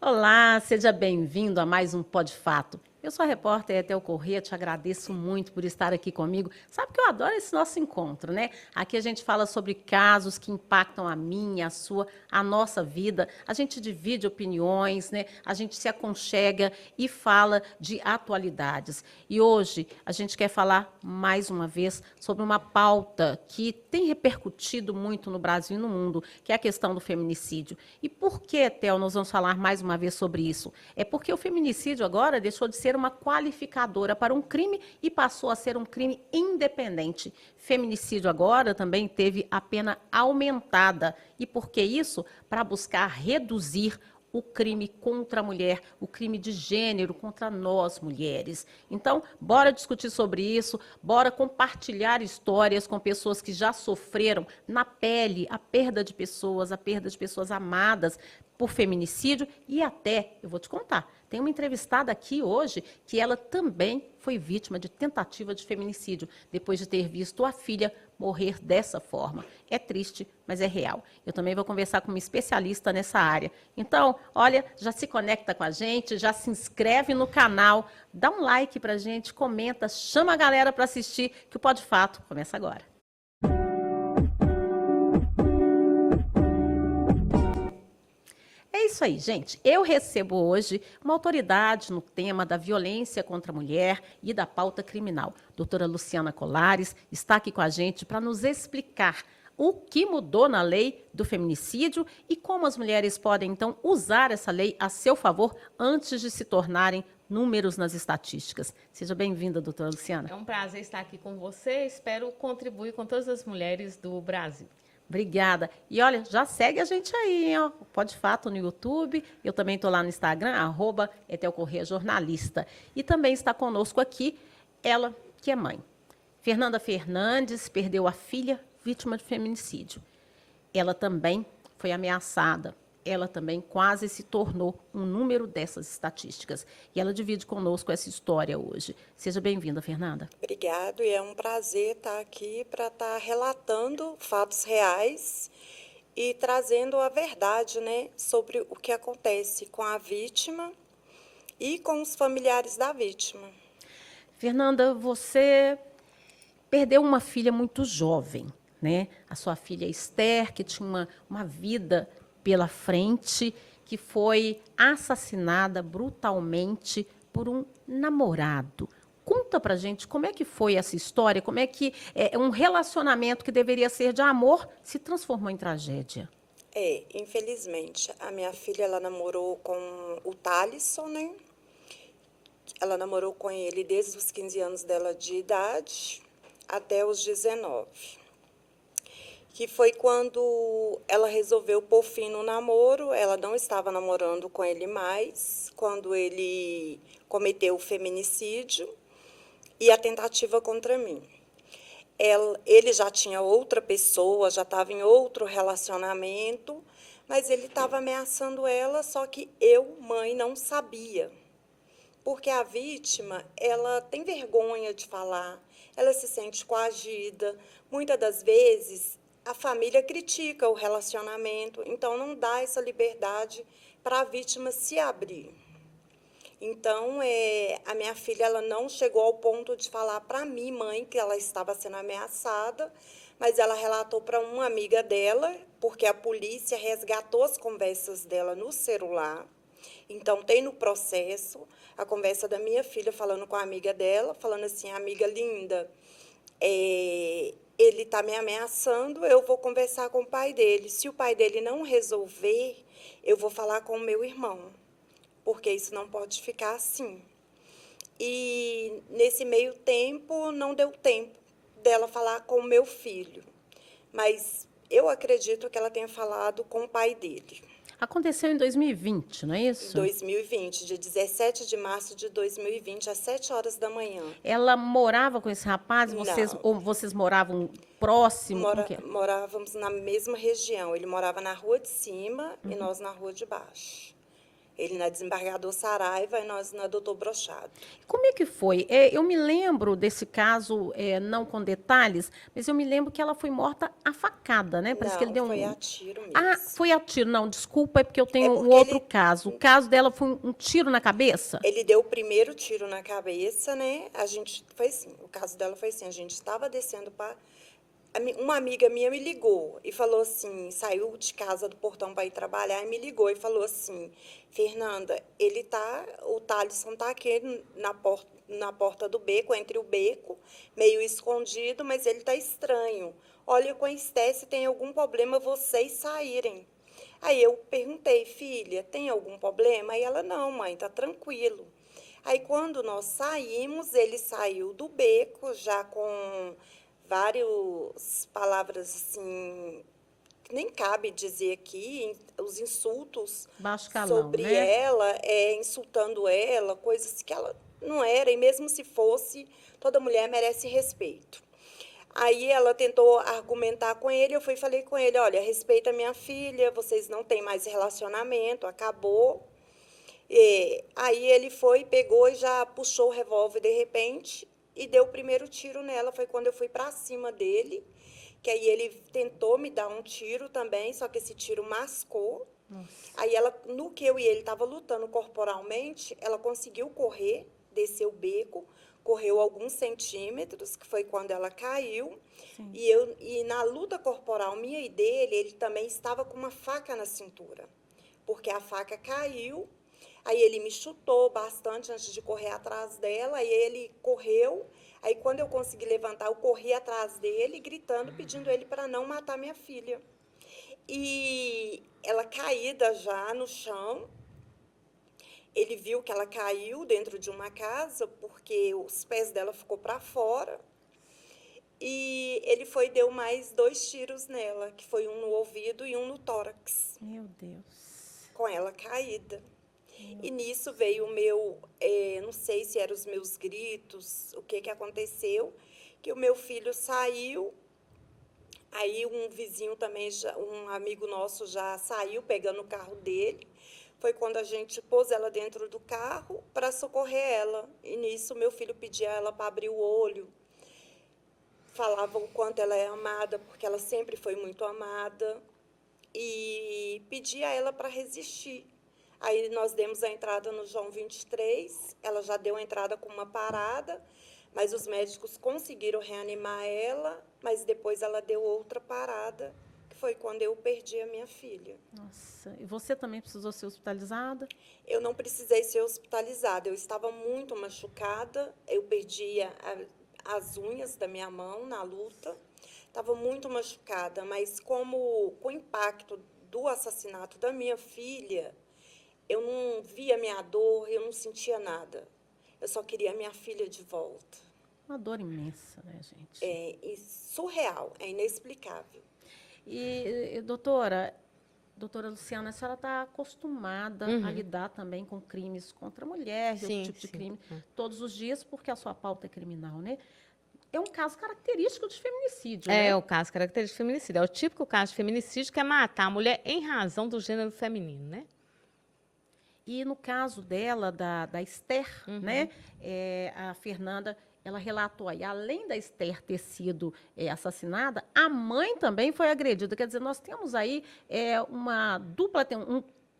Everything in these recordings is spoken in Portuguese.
Olá, seja bem-vindo a mais um Pod Fato. Eu sou a repórter Etel Corrêa, te agradeço muito por estar aqui comigo. Sabe que eu adoro esse nosso encontro, né? Aqui a gente fala sobre casos que impactam a minha, a sua, a nossa vida. A gente divide opiniões, né? A gente se aconchega e fala de atualidades. E hoje a gente quer falar mais uma vez sobre uma pauta que tem repercutido muito no Brasil e no mundo, que é a questão do feminicídio. E por que, Etel, nós vamos falar mais uma vez sobre isso? É porque o feminicídio agora deixou de ser uma qualificadora para um crime e passou a ser um crime independente. Feminicídio agora também teve a pena aumentada. E por que isso? Para buscar reduzir o crime contra a mulher, o crime de gênero contra nós, mulheres. Então, bora discutir sobre isso, bora compartilhar histórias com pessoas que já sofreram na pele a perda de pessoas amadas por feminicídio e até, eu vou te contar, tem uma entrevistada aqui hoje que ela também foi vítima de tentativa de feminicídio, depois de ter visto a filha morrer dessa forma. É triste, mas é real. Eu também vou conversar com uma especialista nessa área. Então, olha, já se conecta com a gente, já se inscreve no canal, dá um like pra gente, comenta, chama a galera para assistir, que o Pod Fato começa agora. É isso aí, gente. Eu recebo hoje uma autoridade no tema da violência contra a mulher e da pauta criminal. Doutora Luciana Colares está aqui com a gente para nos explicar o que mudou na lei do feminicídio e como as mulheres podem, então, usar essa lei a seu favor antes de se tornarem números nas estatísticas. Seja bem-vinda, doutora Luciana. É um prazer estar aqui com você. Espero contribuir com todas as mulheres do Brasil. Obrigada. E olha, já segue a gente aí, hein, ó. Pode Fato no YouTube. Eu também estou lá no Instagram, @EtelCorrêaJornalista. E também está conosco aqui ela, que é mãe. Fernanda Fernandes perdeu a filha vítima de feminicídio. Ela também foi ameaçada. Ela também quase se tornou um número dessas estatísticas. E ela divide conosco essa história hoje. Seja bem-vinda, Fernanda. Obrigado, e é um prazer estar aqui para estar relatando fatos reais e trazendo a verdade, né, sobre o que acontece com a vítima e com os familiares da vítima. Fernanda, você perdeu uma filha muito jovem, né? A sua filha Esther, que tinha uma vida pela frente, que foi assassinada brutalmente por um namorado. Conta pra gente como é que foi essa história, como é que um relacionamento que deveria ser de amor se transformou em tragédia. Infelizmente, a minha filha, ela namorou com o Thalisson, né? Ela namorou com ele desde os 15 anos dela de idade até os 19. Que foi quando ela resolveu pôr fim no namoro. Ela não estava namorando com ele mais, quando ele cometeu o feminicídio e a tentativa contra mim. Ele já tinha outra pessoa, já estava em outro relacionamento, mas ele estava ameaçando ela, só que eu, mãe, não sabia. Porque a vítima, ela tem vergonha de falar, ela se sente coagida. Muitas das vezes, a família critica o relacionamento, então não dá essa liberdade para a vítima se abrir. Então, a minha filha, ela não chegou ao ponto de falar para mim, mãe, que ela estava sendo ameaçada, mas ela relatou para uma amiga dela, porque a polícia resgatou as conversas dela no celular. Então, tem no processo a conversa da minha filha falando com a amiga dela, falando assim: amiga linda, ele está me ameaçando, eu vou conversar com o pai dele. Se o pai dele não resolver, eu vou falar com o meu irmão, porque isso não pode ficar assim. E, nesse meio tempo, não deu tempo dela falar com o meu filho. Mas eu acredito que ela tenha falado com o pai dele. Aconteceu em 2020, não é isso? Em 2020, dia 17 de março de 2020, às 7 horas da manhã. Ela morava com esse rapaz? Ou vocês moravam próximo? Morávamos na mesma região. Ele morava na rua de cima e nós na rua de baixo. Ele na Desembargador Saraiva e nós na Doutor Brochado. Como é que foi? Eu me lembro desse caso, não com detalhes, mas eu me lembro que ela foi morta a facada, né? Parece que ele Não, deu foi um... a tiro mesmo. Ah, foi a tiro. Não, desculpa, é porque eu tenho um porque outro caso. O caso dela foi um tiro na cabeça? Ele deu o primeiro tiro na cabeça, né? A gente, foi assim, o caso dela foi assim, a gente estava descendo para... Uma amiga minha me ligou e falou assim, saiu de casa do portão para ir trabalhar e me ligou e falou assim, Fernanda, o Thalisson tá aqui na porta do beco, entre o beco, meio escondido, mas ele tá estranho. Olha com a Esté se tem algum problema vocês saírem. Aí eu perguntei, filha, tem algum problema? Aí ela, não, mãe, tá tranquilo. Aí quando nós saímos, ele saiu do beco já com várias palavras assim, que nem cabe dizer aqui, os insultos Baixo calão, sobre né? ela, insultando ela, coisas que ela não era, e mesmo se fosse, toda mulher merece respeito. Aí ela tentou argumentar com ele, eu fui e falei com ele, olha, respeita minha filha, vocês não têm mais relacionamento, acabou. Aí ele foi, pegou e já puxou o revólver de repente e deu o primeiro tiro nela. Foi quando eu fui para cima dele, que aí ele tentou me dar um tiro também, só que esse tiro mascou. Nossa. Aí ela, no que eu e ele estava lutando corporalmente, ela conseguiu correr, descer o beco, correu alguns centímetros, que foi quando ela caiu. Sim. E na luta corporal minha e dele, ele também estava com uma faca na cintura, porque a faca caiu. Aí ele me chutou bastante antes de correr atrás dela, aí ele correu. Aí quando eu consegui levantar, eu corri atrás dele, gritando, pedindo ele para não matar minha filha. E ela caída já no chão, ele viu que ela caiu dentro de uma casa, porque os pés dela ficou para fora. E ele foi e deu mais 2 tiros nela, que foi um no ouvido e um no tórax. Meu Deus. Com ela caída. E nisso veio o meu, não sei se eram os meus gritos, o que aconteceu, que o meu filho saiu, aí um vizinho também, um amigo nosso já saiu pegando o carro dele, foi quando a gente pôs ela dentro do carro para socorrer ela. E nisso meu filho pedia ela para abrir o olho, falava o quanto ela é amada, porque ela sempre foi muito amada, e pedia a ela para resistir. Aí nós demos a entrada no João 23, ela já deu a entrada com uma parada, mas os médicos conseguiram reanimar ela, mas depois ela deu outra parada, que foi quando eu perdi a minha filha. Nossa, e você também precisou ser hospitalizada? Eu não precisei ser hospitalizada, eu estava muito machucada, eu perdi as unhas da minha mão na luta, estava muito machucada, mas como com o impacto do assassinato da minha filha, eu não via minha dor, eu não sentia nada. Eu só queria a minha filha de volta. Uma dor imensa, né, gente? É surreal, é inexplicável. E doutora Luciana, a senhora está acostumada a lidar também com crimes contra a mulher, Sim, esse tipo de sim. crime, todos os dias, porque a sua pauta é criminal, né? É um caso característico de feminicídio, né? É o caso característico de feminicídio. É o típico caso de feminicídio, que é matar a mulher em razão do gênero feminino, né? E no caso dela, da Esther, né? A Fernanda, ela relatou aí, além da Esther ter sido assassinada, a mãe também foi agredida. Quer dizer, nós temos aí uma dupla,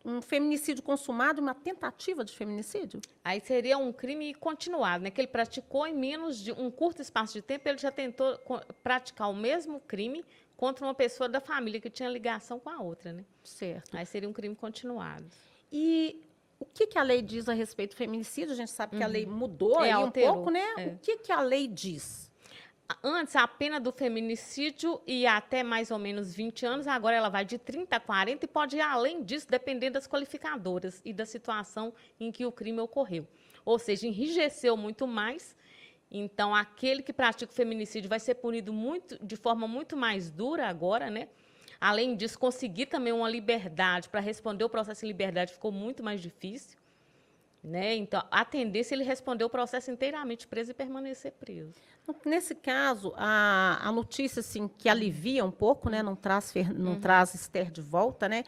um feminicídio consumado e uma tentativa de feminicídio? Aí seria um crime continuado, né? Que ele praticou em menos de um curto espaço de tempo, ele já tentou praticar o mesmo crime contra uma pessoa da família que tinha ligação com a outra, né? Certo. Aí seria um crime continuado. E o que a lei diz a respeito do feminicídio? A gente sabe que a lei mudou aí alterou, um pouco, né? O que a lei diz? Antes, a pena do feminicídio ia até mais ou menos 20 anos, agora ela vai de 30 a 40 e pode ir além disso, dependendo das qualificadoras e da situação em que o crime ocorreu. Ou seja, enrijeceu muito mais. Então, aquele que pratica o feminicídio vai ser punido de forma muito mais dura agora, né? Além disso, conseguir também uma liberdade para responder o processo em liberdade ficou muito mais difícil, né? Então, a tendência é ele responder o processo inteiramente preso e permanecer preso. Nesse caso, a notícia assim, que alivia um pouco, né? Não traz Esther de volta, né?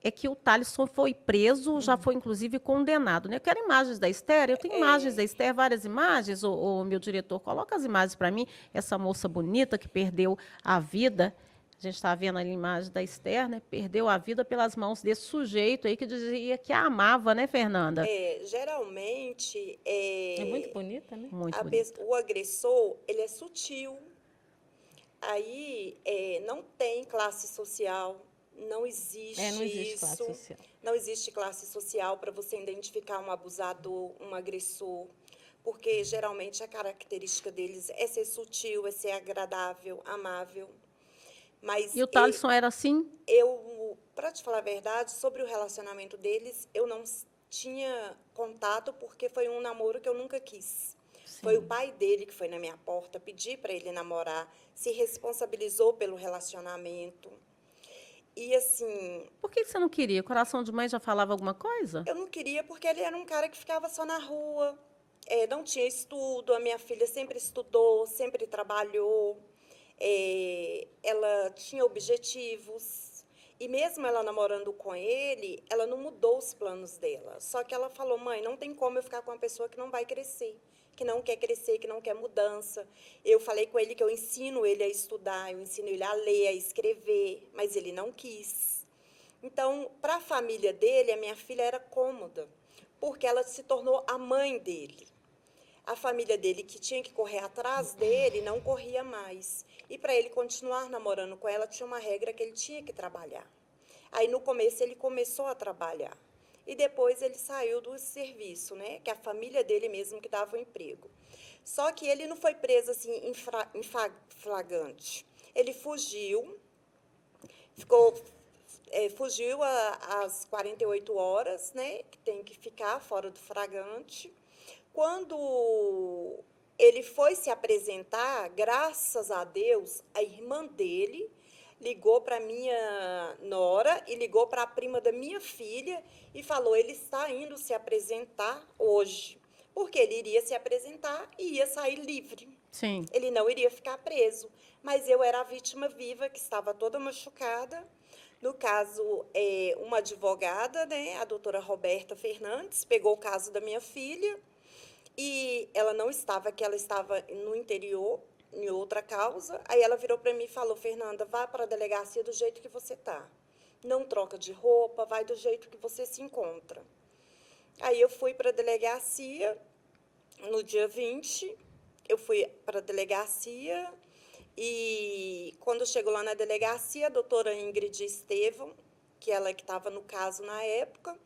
é que o Thalisson foi preso, já foi inclusive condenado, né? Eu quero imagens da Esther, eu tenho imagens da Esther, várias imagens, o meu diretor, coloca as imagens para mim, essa moça bonita que perdeu a vida, a gente está vendo ali a imagem da Esther, né? Perdeu a vida pelas mãos desse sujeito aí que dizia que a amava, né, Fernanda? Geralmente, É muito bonita, né? Muito bonita. o agressor, ele é sutil. Aí não tem classe social, não existe Não existe classe isso. social. Não existe classe social para você identificar um abusador, um agressor, porque geralmente a característica deles é ser sutil, é ser agradável, amável. Mas E o Thalisson era assim? para te falar a verdade, sobre o relacionamento deles, eu não tinha contato porque foi um namoro que eu nunca quis. Foi o pai dele que foi na minha porta pedir para ele namorar, se responsabilizou pelo relacionamento. E assim, Por que você não queria? O coração de mãe já falava alguma coisa? eu não queria porque ele era um cara que ficava só na rua, não tinha estudo, a minha filha sempre estudou, sempre trabalhou, ela tinha objetivos. E mesmo ela namorando com ele, ela não mudou os planos dela. Só que ela falou, mãe, não tem como eu ficar com uma pessoa que não vai crescer, que não quer crescer, que não quer mudança. Eu falei com ele que eu ensino ele a estudar, eu ensino ele a ler, a escrever, mas ele não quis. Então, para a família dele, a minha filha era cômoda, porque ela se tornou a mãe dele. A família dele, que tinha que correr atrás dele, não corria mais. E para ele continuar namorando com ela, tinha uma regra que ele tinha que trabalhar. Aí, no começo, ele começou a trabalhar. E depois ele saiu do serviço, né? Que a família dele mesmo que dava o emprego. Só que ele não foi preso assim em flagrante. Ele fugiu, fugiu às 48 horas, né? Que tem que ficar fora do flagrante. Quando ele foi se apresentar, graças a Deus, a irmã dele ligou para minha nora e ligou para a prima da minha filha e falou: ele está indo se apresentar hoje, porque ele iria se apresentar e ia sair livre. Sim. Ele não iria ficar preso. Mas eu era a vítima viva, que estava toda machucada. No caso, uma advogada, né, a doutora Roberta Fernandes, pegou o caso da minha filha e ela não estava aqui, ela estava no interior, em outra causa. Aí ela virou para mim e falou: Fernanda, vá para a delegacia do jeito que você está. Não troca de roupa, vai do jeito que você se encontra. Aí eu fui para a delegacia, no dia 20, eu fui para a delegacia e, quando chegou lá na delegacia, a doutora Ingrid Estevão, que ela que estava no caso na época,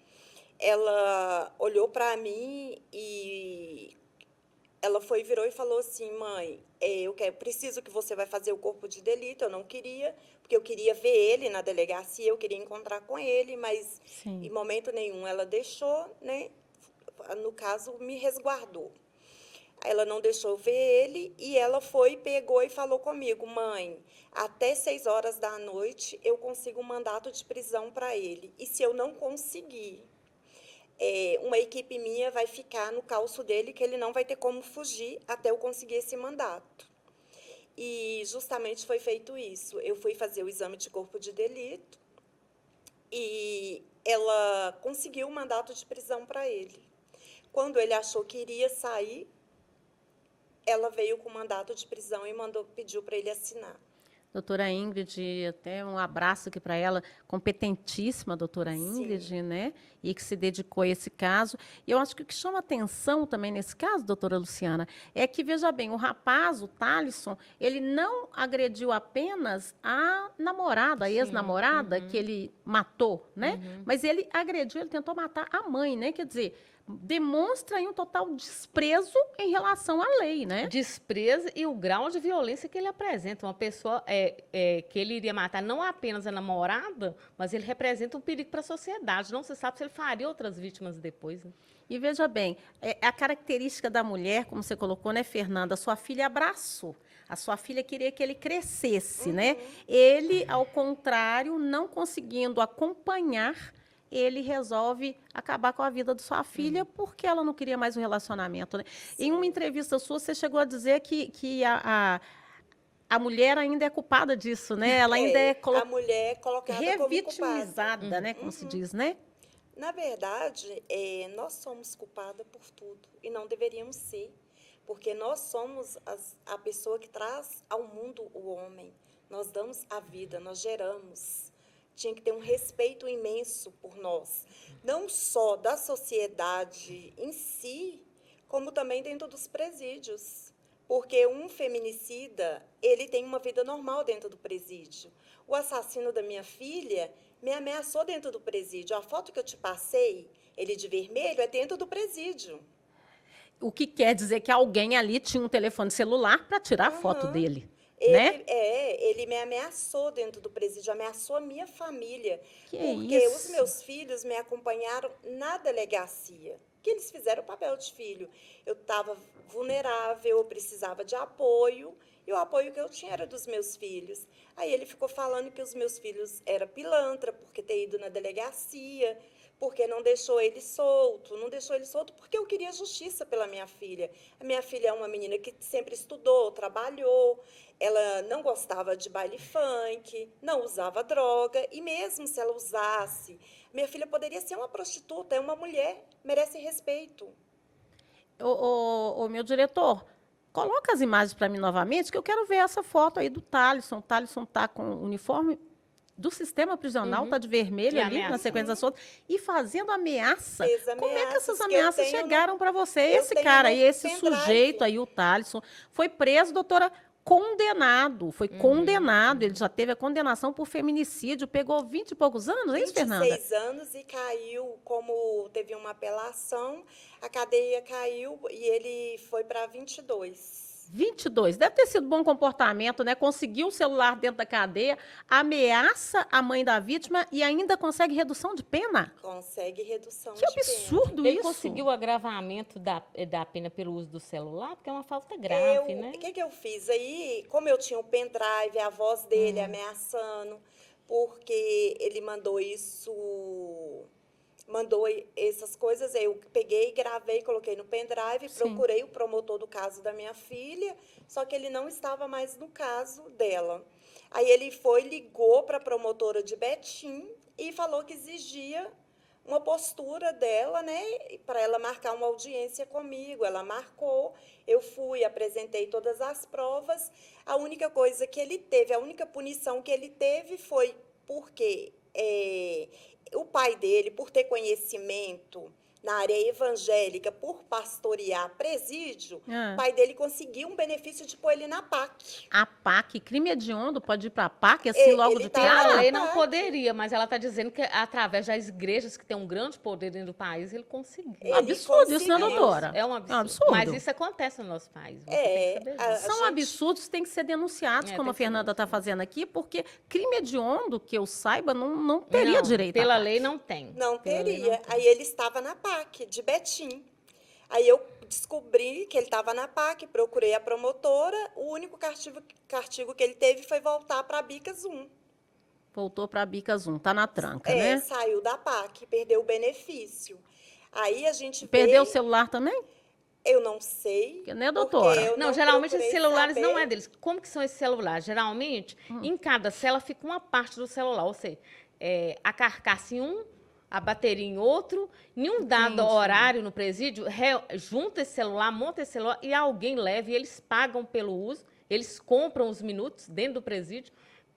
ela olhou para mim e ela virou e falou assim: mãe, preciso que você vai fazer o corpo de delito. Eu não queria, porque eu queria ver ele na delegacia, eu queria encontrar com ele, mas Sim. em momento nenhum ela deixou, né? No caso, me resguardou. Ela não deixou ver ele e ela pegou e falou comigo: mãe, até 6 horas da noite eu consigo um mandato de prisão para ele. E se eu não conseguir, uma equipe minha vai ficar no calço dele, que ele não vai ter como fugir até eu conseguir esse mandato. E justamente foi feito isso. Eu fui fazer o exame de corpo de delito e ela conseguiu o mandato de prisão para ele. Quando ele achou que iria sair, ela veio com o mandato de prisão e pediu para ele assinar. Doutora Ingrid, até um abraço aqui para ela, competentíssima doutora Ingrid, Sim. né? E que se dedicou a esse caso. E eu acho que o que chama atenção também nesse caso, doutora Luciana, é que, veja bem, o rapaz, o Thalisson, ele não agrediu apenas a namorada, a ex-namorada, que ele matou, né? Mas ele agrediu, ele tentou matar a mãe, né? Quer dizer, demonstra aí um total desprezo em relação à lei, né? Desprezo e o grau de violência que ele apresenta. Uma pessoa que ele iria matar não apenas a namorada, mas ele representa um perigo para a sociedade. Não se sabe se ele faria outras vítimas depois. Né? E veja bem, a característica da mulher, como você colocou, né, Fernanda? Sua filha abraçou. A sua filha queria que ele crescesse, né? Ele, ao contrário, não conseguindo acompanhar, ele resolve acabar com a vida de sua filha porque ela não queria mais um relacionamento. Né? Em uma entrevista sua, você chegou a dizer que a mulher ainda é culpada disso, né? Ela ainda é A mulher é colocada como culpada. revitimizada, né? Como se diz, né? Na verdade, nós somos culpadas por tudo e não deveríamos ser, porque nós somos a pessoa que traz ao mundo o homem. Nós damos a vida, nós geramos. Tinha que ter um respeito imenso por nós, não só da sociedade em si, como também dentro dos presídios. Porque um feminicida, ele tem uma vida normal dentro do presídio. O assassino da minha filha me ameaçou dentro do presídio. A foto que eu te passei, ele de vermelho, é dentro do presídio. O que quer dizer que alguém ali tinha um telefone celular para tirar a foto dele, né? Ele me ameaçou dentro do presídio, ameaçou a minha família. Que porque isso? os meus filhos me acompanharam na delegacia. Que eles fizeram o papel de filho. Eu estava vulnerável, eu precisava de apoio, e o apoio que eu tinha era dos meus filhos. Aí ele ficou falando que os meus filhos eram pilantra, porque ter ido na delegacia, porque não deixou ele solto, porque eu queria justiça pela minha filha. A minha filha é uma menina que sempre estudou, trabalhou, ela não gostava de baile funk, não usava droga, e mesmo se ela usasse, minha filha poderia ser uma prostituta, é uma mulher, merece respeito. Ô, meu diretor, coloca as imagens para mim novamente, que eu quero ver essa foto aí do Thalisson. O Thalisson está com o uniforme do sistema prisional, está de vermelho E ali, na ameaça. sequência das fotos, e fazendo ameaça. Fez Como é que ameaças essas que eu ameaças tenho chegaram para você? eu Esse tenho cara no aí, esse pendrive. sujeito aí, o Thalisson, foi preso, doutora, condenado. Foi condenado. Ele já teve a condenação por feminicídio, pegou 20 e poucos anos, é isso, Fernanda? 26 anos e caiu, como teve uma apelação, a cadeia caiu e ele foi para 22. 22. Deve ter sido bom comportamento, né? Conseguiu o celular dentro da cadeia, ameaça a mãe da vítima e ainda consegue redução de pena? Consegue redução Que de pena. absurdo Ele isso. conseguiu o agravamento da pena pelo uso do celular, porque é uma falta grave, né? O que eu fiz aí? Como eu tinha o pendrive, a voz dele ameaçando, porque ele mandou essas coisas, eu peguei, gravei, coloquei no pendrive, Sim. procurei o promotor do caso da minha filha, só que ele não estava mais no caso dela. Aí ele ligou para a promotora de Betim e falou que exigia uma postura dela, né, para ela marcar uma audiência comigo. Ela marcou, eu fui, apresentei todas as provas. A única coisa que ele teve, a única punição que ele teve foi porque o pai dele, por ter conhecimento na área evangélica, por pastorear presídio, o pai dele conseguiu um benefício de pôr ele na PAC. A PAC, crime hediondo, pode ir para a PAC, assim, logo ele de tá cara? Pela na lei não PAC. poderia, mas ela está dizendo que através das igrejas que têm um grande poder dentro do país, ele conseguiu. Ele Absurdo isso, né, conseguiu. doutora? É um absurdo. É um absurdo. Mas isso acontece no nosso país. Você tem que saber disso. São gente- absurdos que têm que ser denunciados, É, como tem a que ser Fernanda está fazendo aqui, porque crime hediondo, que eu saiba, não teria Não, direito à Pela PAC. lei não tem. Não Pela lei teria. não tem. Aí ele estava na PAC, de Betim. Aí eu descobri que ele estava na PAC, procurei a promotora, o único castigo que ele teve foi voltar para a Bicas 1. Voltou para a Bicas 1, tá na tranca, né? Saiu da PAC, perdeu o benefício. Aí a gente Perdeu o vê, celular também? eu não sei. Né, porque doutora? eu Não, geralmente procurei esses celulares saber. não é deles. Como que são esses celulares? Geralmente, em cada cela fica uma parte do celular, ou seja, a carcaça em um, a bateria em outro, em um dado Entendi. horário no presídio, junta esse celular, monta esse celular e alguém leva e eles pagam pelo uso, eles compram os minutos dentro do presídio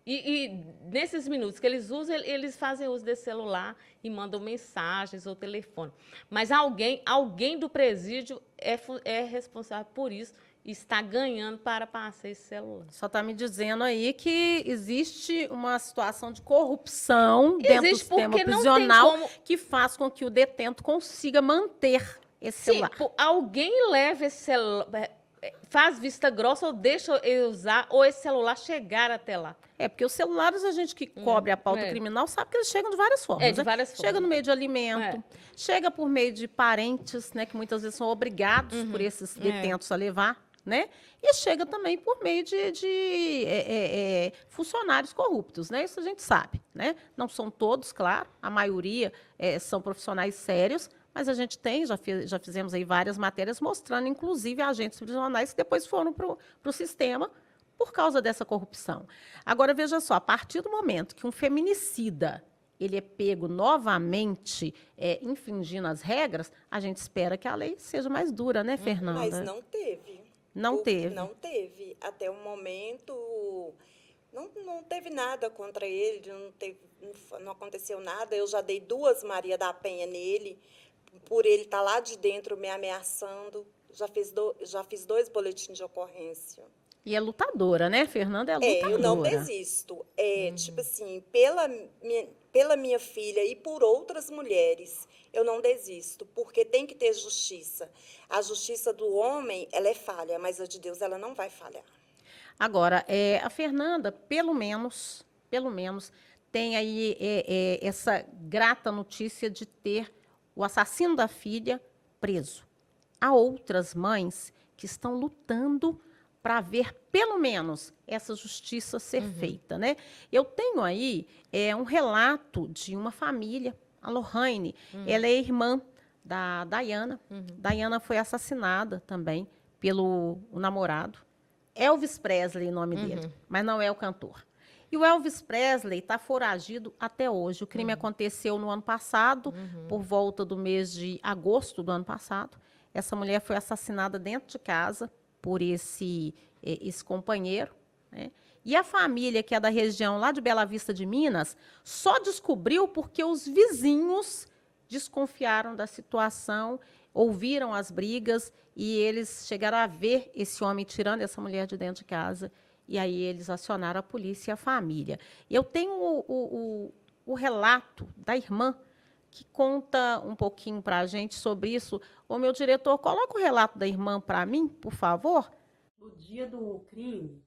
e nesses minutos que eles usam, eles fazem uso desse celular e mandam mensagens ou telefone. Mas alguém do presídio é responsável por isso e está ganhando para passar esse celular. Só está me dizendo aí que existe uma situação de corrupção dentro do Existe sistema porque não tem prisional como- que faz com que o detento consiga manter esse Sim, celular. alguém leva esse celular, faz vista grossa ou deixa ele usar, ou esse celular chegar até lá. É, porque os celulares, a gente que cobre a pauta é. criminal, sabe que eles chegam de várias formas. De né? várias Chega formas. no meio de alimento, chega por meio de parentes, né, que muitas vezes são obrigados por esses detentos a levar, né? E chega também por meio de funcionários corruptos, né? Isso a gente sabe, né? Não são todos, claro, a maioria são profissionais sérios, mas a gente tem, já fizemos aí várias matérias mostrando, inclusive, agentes prisionais que depois foram para o sistema por causa dessa corrupção. Agora, veja só, a partir do momento que um feminicida ele é pego novamente infringindo as regras, a gente espera que a lei seja mais dura, né, Fernanda? Mas não teve. Não teve. Não teve. Até o momento, não teve nada contra ele, não aconteceu nada. Eu já dei 2 Maria da Penha nele, por ele estar lá de dentro me ameaçando. Já fiz 2 boletins de ocorrência. E é lutadora, né, Fernanda? É lutadora. Eu não desisto. Tipo assim, pela minha filha e por outras mulheres, eu não desisto, porque tem que ter justiça. A justiça do homem, ela é falha, mas a de Deus, ela não vai falhar. Agora, a Fernanda, pelo menos, tem aí essa grata notícia de ter o assassino da filha preso. Há outras mães que estão lutando para ver, pelo menos, essa justiça ser feita, né? Eu tenho aí um relato de uma família, a Lohane, ela é irmã da Dayana. Dayana foi assassinada também pelo namorado. Elvis Presley, o nome dele, mas não é o cantor. E o Elvis Presley está foragido até hoje. O crime aconteceu no ano passado, por volta do mês de agosto do ano passado. Essa mulher foi assassinada dentro de casa por esse companheiro, né? E a família, que é da região lá de Bela Vista de Minas, só descobriu porque os vizinhos desconfiaram da situação, ouviram as brigas e eles chegaram a ver esse homem tirando essa mulher de dentro de casa. E aí eles acionaram a polícia e a família. Eu tenho o relato da irmã, que conta um pouquinho para a gente sobre isso. Ô, meu diretor, coloca o relato da irmã para mim, por favor. No dia do crime,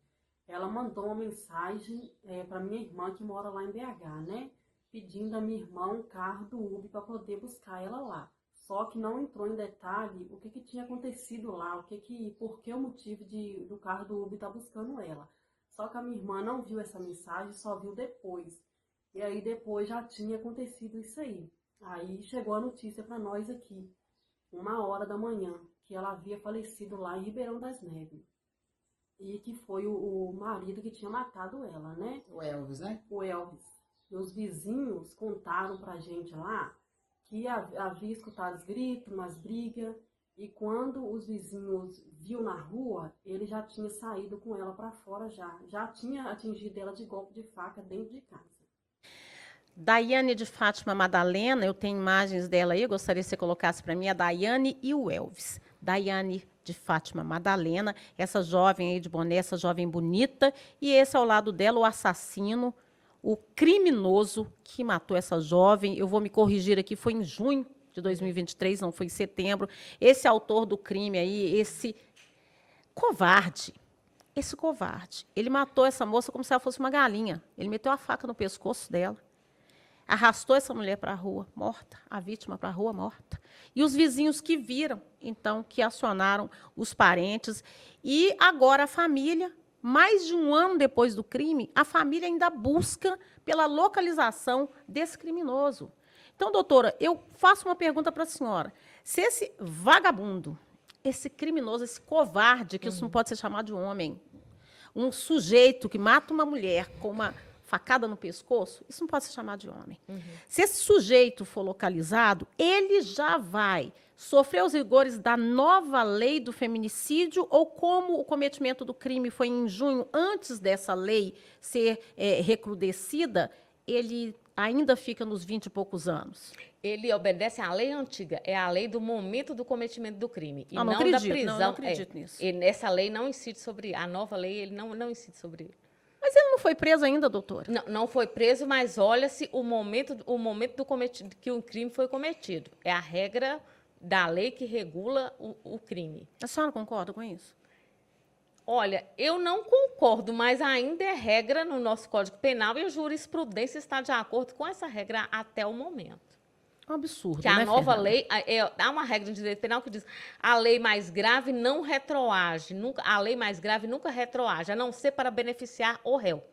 ela mandou uma mensagem para minha irmã, que mora lá em BH, né? Pedindo a minha irmã um carro do Uber para poder buscar ela lá. Só que não entrou em detalhe o que tinha acontecido lá, por que o motivo do carro do Uber estar buscando ela. Só que a minha irmã não viu essa mensagem, só viu depois. E aí depois já tinha acontecido isso aí. Aí chegou a notícia para nós aqui, 1h da manhã, que ela havia falecido lá em Ribeirão das Neves. E que foi o marido que tinha matado ela, né? O Elvis, né? O Elvis. E os vizinhos contaram pra gente lá que havia escutado os gritos, umas brigas, e quando os vizinhos viu na rua, ele já tinha saído com ela para fora já tinha atingido ela de golpe de faca dentro de casa. Daiane de Fátima Madalena, eu tenho imagens dela aí, eu gostaria que você colocasse para mim, a Daiane e o Elvis. Daiane de Fátima Madalena, essa jovem aí de boné, essa jovem bonita, e esse ao lado dela, o assassino, o criminoso que matou essa jovem. Eu vou me corrigir aqui, foi em junho de 2023, não foi em setembro. Esse autor do crime aí, esse covarde, ele matou essa moça como se ela fosse uma galinha. Ele meteu a faca no pescoço dela, arrastou essa mulher para a rua, morta, a vítima para a rua, morta. E os vizinhos que viram, então, que acionaram os parentes. E agora a família, mais de 1 ano depois do crime, a família ainda busca pela localização desse criminoso. Então, doutora, eu faço uma pergunta para a senhora. Se esse vagabundo, esse criminoso, esse covarde, que isso não pode ser chamado de homem, um sujeito que mata uma mulher com uma facada no pescoço, isso não pode ser chamado de homem. Se esse sujeito for localizado, ele já vai sofrer os rigores da nova lei do feminicídio, ou como o cometimento do crime foi em junho, antes dessa lei ser recrudescida, ele ainda fica nos 20 e poucos anos? Ele obedece à lei antiga, é a lei do momento do cometimento do crime, e não não acredito, da prisão. não acredito nisso. E nessa lei não incide sobre, a nova lei, ele não incide sobre ele. Mas ele não foi preso ainda, doutora? Não foi preso, mas olha-se o momento que o crime foi cometido. É a regra da lei que regula o crime. A senhora concorda com isso? Olha, eu não concordo, mas ainda é regra no nosso Código Penal e a jurisprudência está de acordo com essa regra até o momento. É um absurdo, Que a né, nova Fernanda? lei, há uma regra de direito penal que diz a lei mais grave não retroage, a lei mais grave nunca retroage, a não ser para beneficiar o réu.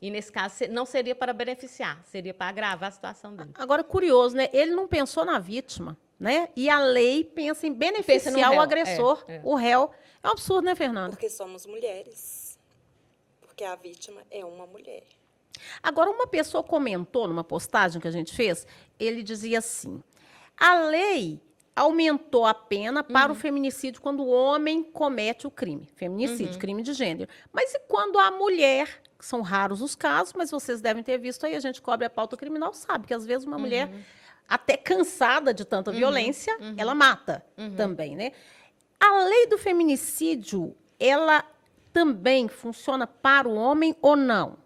E nesse caso não seria para beneficiar, seria para agravar a situação dele. Agora, curioso, né? Ele não pensou na vítima, né? E a lei pensa em beneficiar réu, o agressor, o réu. É um absurdo, né, Fernanda? Porque somos mulheres. porque a vítima é uma mulher. Agora, uma pessoa comentou numa postagem que a gente fez, ele dizia assim, a lei aumentou a pena para o feminicídio quando o homem comete o crime. Feminicídio, crime de gênero. Mas e quando a mulher, são raros os casos, mas vocês devem ter visto aí, a gente cobre a pauta criminal, sabe que às vezes uma mulher, até cansada de tanta violência, ela mata também, né? A lei do feminicídio, ela também funciona para o homem ou não?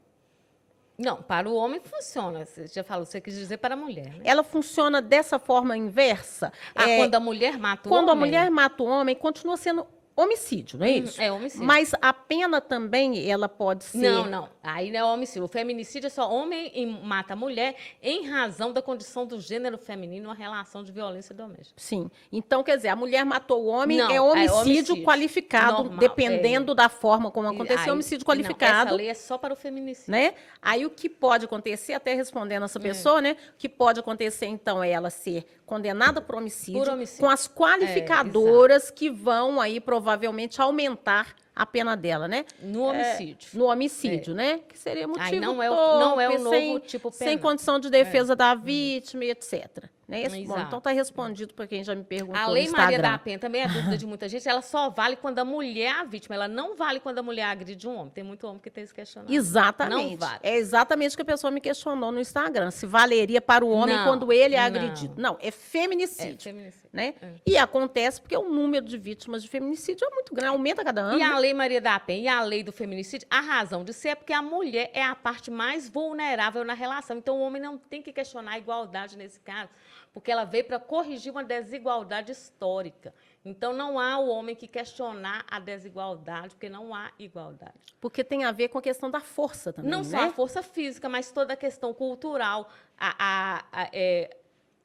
Não, para o homem funciona. Você já falou, você quis dizer para a mulher, né? Ela funciona dessa forma inversa? Quando a mulher mata o Quando a homem? mulher mata o homem, continua sendo homicídio, não é isso? É homicídio. Mas a pena também, ela pode ser... Não. Aí não é homicídio. O feminicídio é só homem mata a mulher em razão da condição do gênero feminino, uma relação de violência doméstica. Sim. Então, quer dizer, a mulher matou o homem, Não, é é homicídio homicídio. qualificado, Normal, dependendo da forma como aconteceu, Aí, homicídio não, qualificado. essa lei é só para o feminicídio. Né? Aí o que pode acontecer, até respondendo essa pessoa, né? O que pode acontecer, então, é ela ser condenada por homicídio, com as qualificadoras que vão aí provavelmente aumentar a pena dela, né? No homicídio. No homicídio, né? Que seria motivo Aí não é torpe, o novo tipo penal. sem condição de defesa da vítima e etc. Né? Bom, Exato. então está respondido para quem já me perguntou A no Lei Maria Instagram. da Penha também é dúvida de muita gente. Ela só vale quando a mulher é a vítima. Ela não vale quando a mulher agride um homem. Tem muito homem que tem esse questionamento. Exatamente. Não vale. É exatamente o que a pessoa me questionou no Instagram. Se valeria para o homem Não, quando ele é não. agredido. Não, é feminicídio. É feminicídio. Né? E acontece porque o número de vítimas de feminicídio é muito grande, aumenta cada ano. E a Lei Maria da Penha e a Lei do Feminicídio, a razão de ser é porque a mulher é a parte mais vulnerável na relação. Então, o homem não tem que questionar a igualdade nesse caso, porque ela veio para corrigir uma desigualdade histórica. Então, não há o homem que questionar a desigualdade, porque não há igualdade. Porque tem a ver com a questão da força também, Não né? só a força física, mas toda a questão cultural,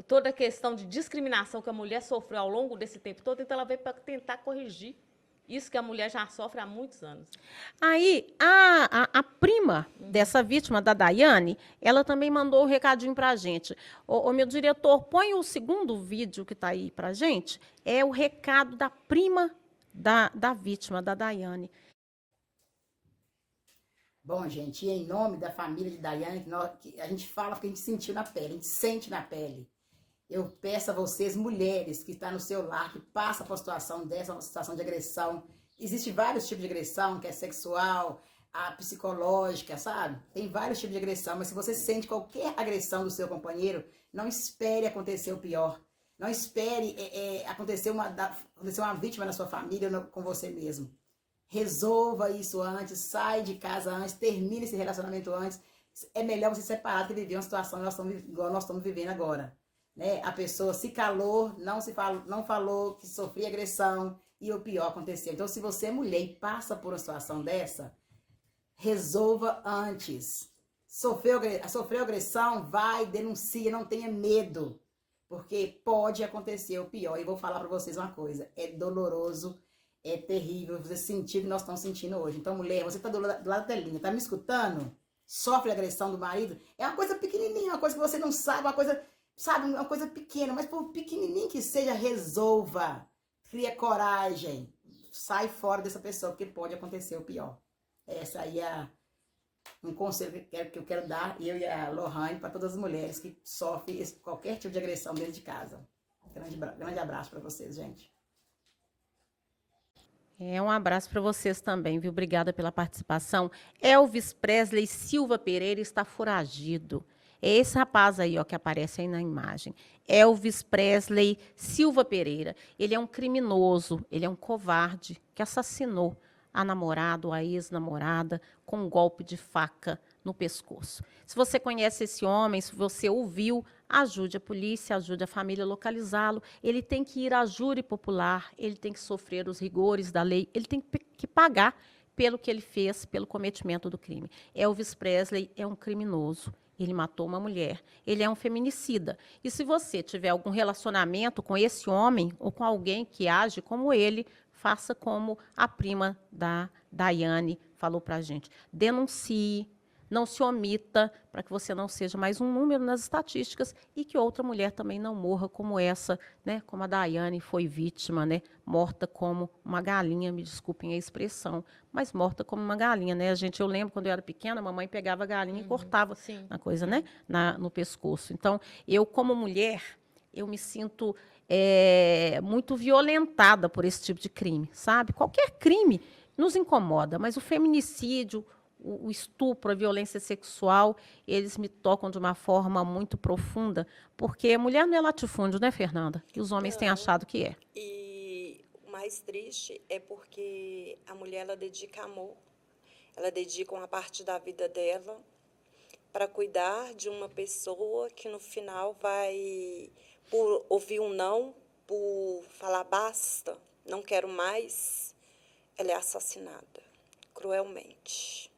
toda a questão de discriminação que a mulher sofreu ao longo desse tempo todo, então ela veio para tentar corrigir isso que a mulher já sofre há muitos anos. Aí, a prima dessa vítima, da Daiane, ela também mandou um recadinho para a gente. Ô, meu diretor, põe o segundo vídeo que está aí para a gente. É o recado da prima da vítima, da Daiane. Bom, gente, e em nome da família de Daiane, que a gente fala porque a gente sentiu na pele, a gente sente na pele. Eu peço a vocês, mulheres que estão no seu lar, que passam por uma situação dessa, uma situação de agressão. Existem vários tipos de agressão, que é sexual, a psicológica, sabe? Tem vários tipos de agressão, mas se você sente qualquer agressão do seu companheiro, não espere acontecer o pior. Não espere acontecer uma vítima na sua família ou com você mesmo. Resolva isso antes, sai de casa antes, termine esse relacionamento antes. É melhor você separar do que viver uma situação igual nós estamos vivendo agora. Né? A pessoa se calou, não falou que sofria agressão e o pior aconteceu. Então, se você é mulher e passa por uma situação dessa, resolva antes. Sofreu agressão, vai, denuncia, não tenha medo. Porque pode acontecer o pior. E vou falar para vocês uma coisa, é doloroso, é terrível você sentir o que nós estamos sentindo hoje. Então, mulher, você está do lado da linha, está me escutando? Sofre agressão do marido? É uma coisa pequenininha, uma coisa que você não sabe, uma coisa... Sabe, uma coisa pequena, mas por pequenininho que seja, resolva. Cria coragem. Sai fora dessa pessoa, porque pode acontecer o pior. Essa aí é um conselho que eu quero dar, eu e a Lohane, para todas as mulheres que sofrem qualquer tipo de agressão dentro de casa. Grande abraço para vocês, gente. Um abraço para vocês também, viu? Obrigada pela participação. Elvis Presley Silva Pereira está foragido. É esse rapaz aí, ó, que aparece aí na imagem. Elvis Presley Silva Pereira. Ele é um criminoso, ele é um covarde que assassinou a namorada ou a ex-namorada com um golpe de faca no pescoço. Se você conhece esse homem, se você ouviu, ajude a polícia, ajude a família a localizá-lo. Ele tem que ir à júri popular, ele tem que sofrer os rigores da lei, ele tem que pagar pelo que ele fez, pelo cometimento do crime. Elvis Presley é um criminoso. Ele matou uma mulher. Ele é um feminicida. E se você tiver algum relacionamento com esse homem ou com alguém que age como ele, faça como a prima da Daiane falou para a gente. Denuncie, Não se omita, para que você não seja mais um número nas estatísticas e que outra mulher também não morra como essa, né? Como a Daiane foi vítima, né? Morta como uma galinha, me desculpem a expressão, mas morta como uma galinha, né? Eu lembro quando eu era pequena, a mamãe pegava a galinha e cortava sim. na coisa, né? No pescoço. Então, eu como mulher, eu me sinto muito violentada por esse tipo de crime, sabe? Qualquer crime nos incomoda, mas o feminicídio, o estupro, a violência sexual, eles me tocam de uma forma muito profunda, porque mulher não é latifúndio, né, Fernanda? E os homens têm Não. achado que é. E o mais triste é porque a mulher, ela dedica amor, ela dedica uma parte da vida dela para cuidar de uma pessoa que no final vai, por ouvir um não, por falar basta, não quero mais, ela é assassinada cruelmente.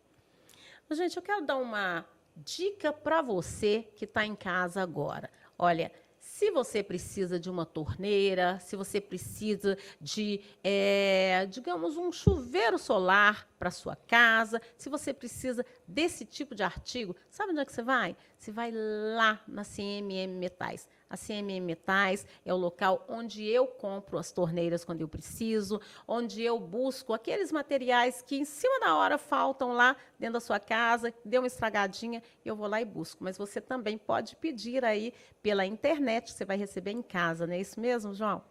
Gente, eu quero dar uma dica para você que está em casa agora. Olha, se você precisa de uma torneira, se você precisa de, digamos, um chuveiro solar para sua casa, se você precisa desse tipo de artigo, sabe onde é que você vai? Você vai lá na CMM Metais. A CMM Metais é o local onde eu compro as torneiras quando eu preciso, onde eu busco aqueles materiais que em cima da hora faltam lá dentro da sua casa, deu uma estragadinha, eu vou lá e busco. Mas você também pode pedir aí pela internet, você vai receber em casa, não é isso mesmo, João?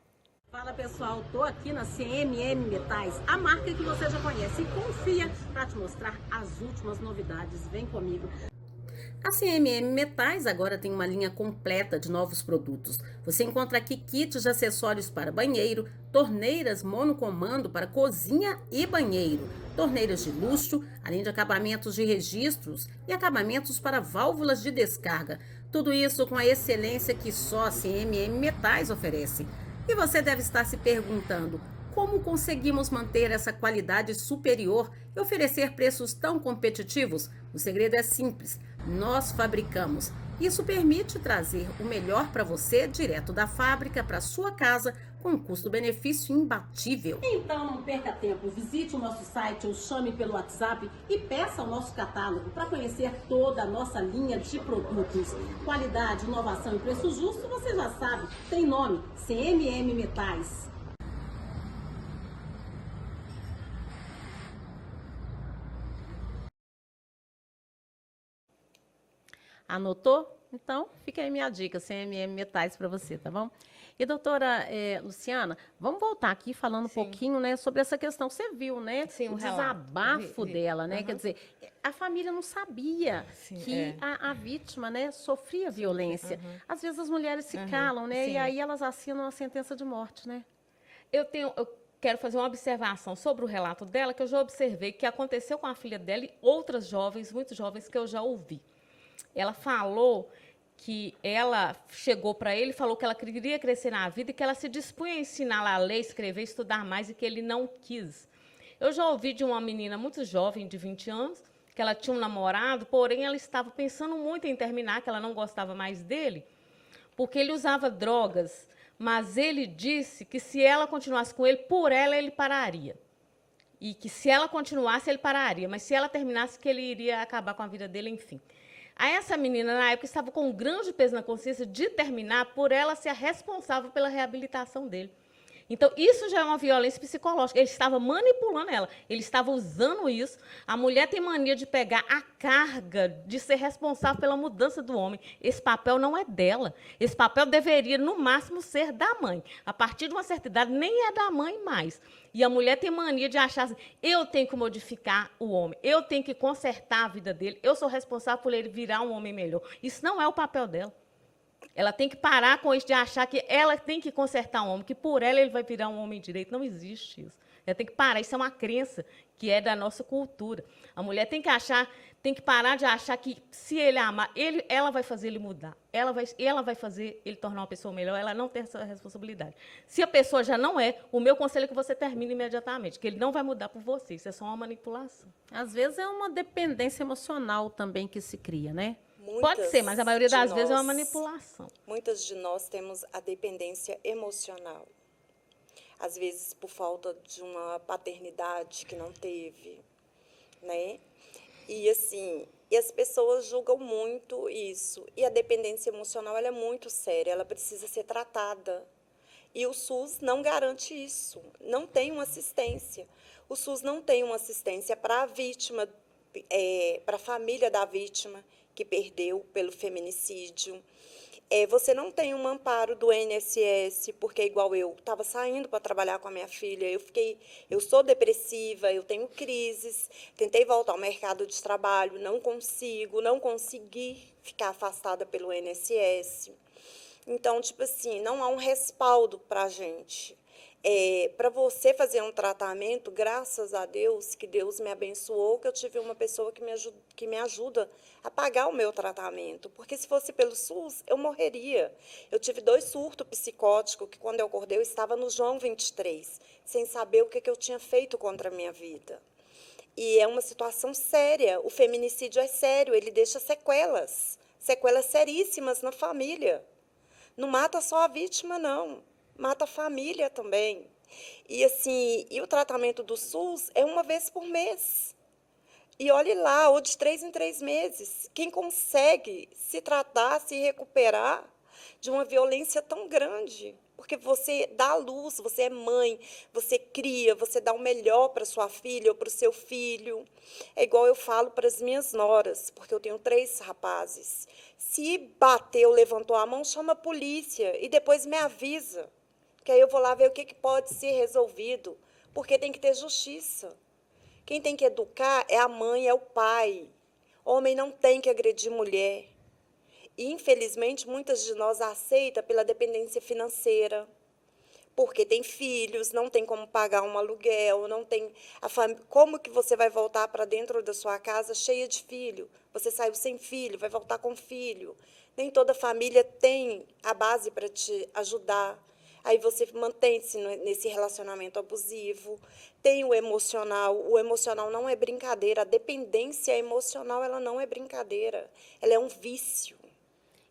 Fala pessoal, estou aqui na CMM Metais, a marca que você já conhece e confia para te mostrar as últimas novidades. Vem comigo. A CMM Metais agora tem uma linha completa de novos produtos. Você encontra aqui kits de acessórios para banheiro, torneiras monocomando para cozinha e banheiro, torneiras de luxo, além de acabamentos de registros e acabamentos para válvulas de descarga. Tudo isso com a excelência que só a CMM Metais oferece. E você deve estar se perguntando: como conseguimos manter essa qualidade superior e oferecer preços tão competitivos? O segredo é simples: nós fabricamos. Isso permite trazer o melhor para você direto da fábrica para sua casa com um custo-benefício imbatível. Então não perca tempo, visite o nosso site ou chame pelo WhatsApp e peça o nosso catálogo para conhecer toda a nossa linha de produtos. Qualidade, inovação e preço justo, você já sabe, tem nome: CMM Metais. Anotou? Então, fica aí minha dica, CMM Metais para você, tá bom? E doutora Luciana, vamos voltar aqui falando um pouquinho, né, sobre essa questão. Você viu, né, Sim, o um relato. desabafo Vi. dela, né? Aham. Quer dizer, a família não sabia Sim, que a vítima, né, sofria violência. Às vezes as mulheres se calam, né, sim. e aí elas assinam a sentença de morte, né? Eu quero fazer uma observação sobre o relato dela, que eu já observei que aconteceu com a filha dela e outras jovens, muito jovens, que eu já ouvi. Ela falou que ela chegou para ele e falou que ela queria crescer na vida e que ela se dispunha a ensinar a ler, escrever, estudar mais e que ele não quis. Eu já ouvi de uma menina muito jovem, de 20 anos, que ela tinha um namorado, porém ela estava pensando muito em terminar, que ela não gostava mais dele, porque ele usava drogas, mas ele disse que se ela continuasse com ele, por ela ele pararia. E que se ela continuasse, ele pararia, mas se ela terminasse, que ele iria acabar com a vida dele, enfim. Aí essa menina, na época, estava com um grande peso na consciência de terminar por ela ser a responsável pela reabilitação dele. Então, isso já é uma violência psicológica. Ele estava manipulando ela, ele estava usando isso. A mulher tem mania de pegar a carga de ser responsável pela mudança do homem. Esse papel não é dela. Esse papel deveria, no máximo, ser da mãe. A partir de uma certa idade, nem é da mãe mais. E a mulher tem mania de achar assim: eu tenho que modificar o homem, eu tenho que consertar a vida dele, eu sou responsável por ele virar um homem melhor. Isso não é o papel dela. Ela tem que parar com isso de achar que ela tem que consertar um homem, que por ela ele vai virar um homem direito. Não existe isso. Ela tem que parar. Isso é uma crença que é da nossa cultura. A mulher tem que parar de achar que se ele amar, ela vai fazer ele mudar. Ela vai fazer ele tornar uma pessoa melhor. Ela não tem essa responsabilidade. Se a pessoa já não é, o meu conselho é que você termine imediatamente, que ele não vai mudar por você. Isso é só uma manipulação. Às vezes é uma dependência emocional também que se cria, né? Pode ser, mas a maioria das de vezes é uma nós- manipulação. Muitas de nós temos a dependência emocional. Às vezes por falta de uma paternidade que não teve, né? E assim, E as pessoas julgam muito isso. E a dependência emocional ela é muito séria, ela precisa ser tratada. E o SUS não garante isso, não tem uma assistência. O SUS não tem uma assistência para a vítima, para a família da vítima que perdeu pelo feminicídio. Você não tem um amparo do INSS, porque igual eu estava saindo para trabalhar com a minha filha, eu sou depressiva, eu tenho crises, tentei voltar ao mercado de trabalho, não consegui ficar afastada pelo INSS. Então, tipo assim, não há um respaldo para a gente. Para você fazer um tratamento, graças a Deus, que Deus me abençoou, que eu tive uma pessoa que me ajuda a pagar o meu tratamento. Porque se fosse pelo SUS, eu morreria. Eu tive 2 surtos psicóticos, que quando eu acordei, eu estava no João 23, sem saber o que eu tinha feito contra a minha vida. E é uma situação séria. O feminicídio é sério, ele deixa sequelas seríssimas na família. Não mata só a vítima, não. Mata a família também. E assim, o tratamento do SUS é uma vez por mês. E olhe lá, ou de 3 em 3 meses. Quem consegue se tratar, se recuperar de uma violência tão grande? Porque você dá à luz, você é mãe, você cria, você dá o melhor para sua filha ou para o seu filho. É igual eu falo para as minhas noras, porque eu tenho 3 rapazes. Se bateu, levantou a mão, chama a polícia e depois me avisa, que aí eu vou lá ver o que pode ser resolvido, porque tem que ter justiça. Quem tem que educar é a mãe, é o pai. Homem não tem que agredir mulher. E, infelizmente, muitas de nós aceitam pela dependência financeira, porque tem filhos, não tem como pagar um aluguel, não tem como que você vai voltar para dentro da sua casa cheia de filho? Você saiu sem filho, vai voltar com filho. Nem toda família tem a base para te ajudar. Aí você mantém-se nesse relacionamento abusivo. Tem o emocional não é brincadeira, a dependência emocional ela não é brincadeira, ela é um vício.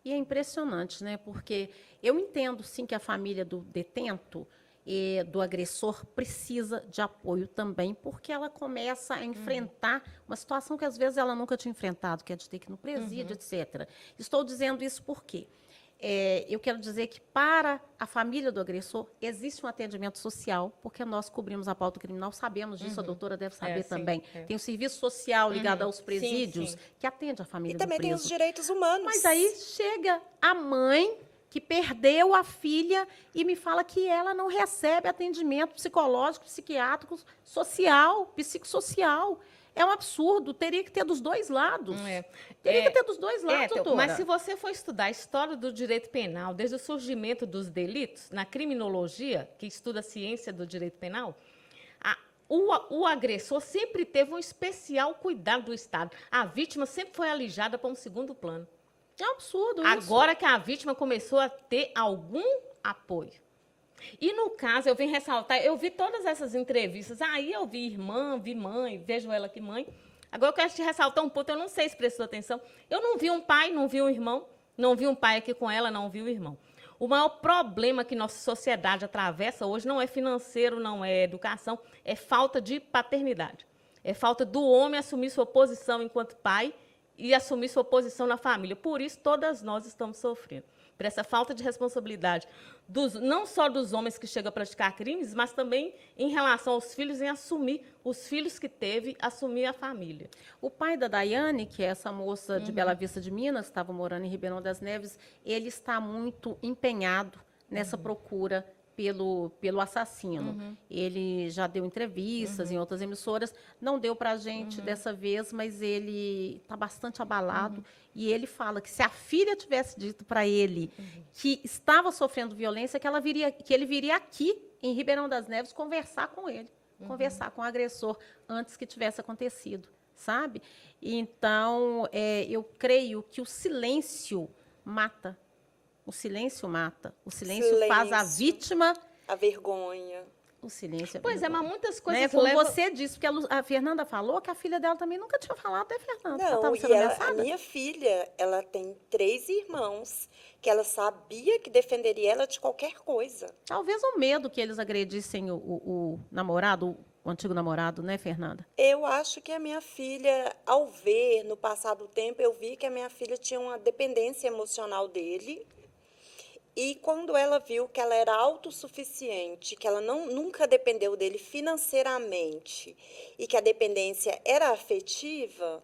E é impressionante, né? Porque eu entendo, sim, que a família do detento e do agressor precisa de apoio também, porque ela começa a enfrentar uma situação que, às vezes, ela nunca tinha enfrentado, que é de ter que ir no presídio, etc. Estou dizendo isso porque eu quero dizer que, para a família do agressor, existe um atendimento social, porque nós cobrimos a pauta criminal, sabemos disso, a doutora deve saber também. Tem o serviço social ligado aos presídios, que atende a família do preso. E também tem os direitos humanos. Mas aí chega a mãe que perdeu a filha e me fala que ela não recebe atendimento psicológico, psiquiátrico, social, psicossocial. É um absurdo, teria que ter dos dois lados. Teria que ter dos dois lados, doutora. Mas se você for estudar a história do direito penal, desde o surgimento dos delitos, na criminologia, que estuda a ciência do direito penal, o agressor sempre teve um especial cuidado do Estado. A vítima sempre foi alijada para um segundo plano. É um absurdo isso. Agora que a vítima começou a ter algum apoio. E, no caso, eu vim ressaltar, eu vi todas essas entrevistas, aí eu vi irmã, vi mãe, vejo ela que mãe. Agora eu quero te ressaltar um ponto, eu não sei se prestou atenção. Eu não vi um pai, não vi um irmão, não vi um pai aqui com ela, não vi o irmão. O maior problema que nossa sociedade atravessa hoje não é financeiro, não é educação, é falta de paternidade. É falta do homem assumir sua posição enquanto pai e assumir sua posição na família. Por isso, todas nós estamos sofrendo. Por essa falta de responsabilidade, não só dos homens que chegam a praticar crimes, mas também em relação aos filhos, em assumir os filhos que teve, assumir a família. O pai da Daiane, que é essa moça de Bela Vista de Minas, que estava morando em Ribeirão das Neves, ele está muito empenhado nessa procura pelo assassino. Ele já deu entrevistas em outras emissoras, não deu para a gente dessa vez, mas ele está bastante abalado. E ele fala que se a filha tivesse dito para ele que estava sofrendo violência, que ele viria aqui, em Ribeirão das Neves, conversar com ele, conversar com o agressor, antes que tivesse acontecido, sabe? Então, eu creio que o silêncio mata. O silêncio mata. O silêncio faz a vítima... A vergonha. O silêncio é Pois vergonha. mas muitas coisas... Né? Como você disse, porque a Fernanda falou que a filha dela também nunca tinha falado até Fernanda. Não, a minha filha, ela tem 3 irmãos, que ela sabia que defenderia ela de qualquer coisa. Talvez o medo que eles agredissem o namorado, o antigo namorado, né, Fernanda? Eu acho que a minha filha, ao ver, no passar do tempo, eu vi que a minha filha tinha uma dependência emocional dele. E quando ela viu que ela era autossuficiente, que ela nunca dependeu dele financeiramente e que a dependência era afetiva,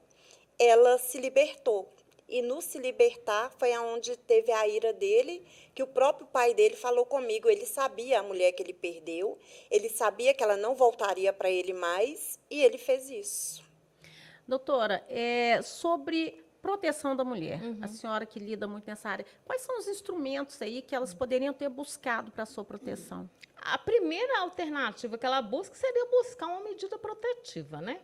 ela se libertou. E no se libertar foi aonde teve a ira dele, que o próprio pai dele falou comigo. Ele sabia a mulher que ele perdeu, ele sabia que ela não voltaria para ele mais e ele fez isso. Doutora, sobre proteção da mulher, a senhora que lida muito nessa área, quais são os instrumentos aí que elas poderiam ter buscado para a sua proteção? A primeira alternativa que ela busca seria buscar uma medida protetiva, né?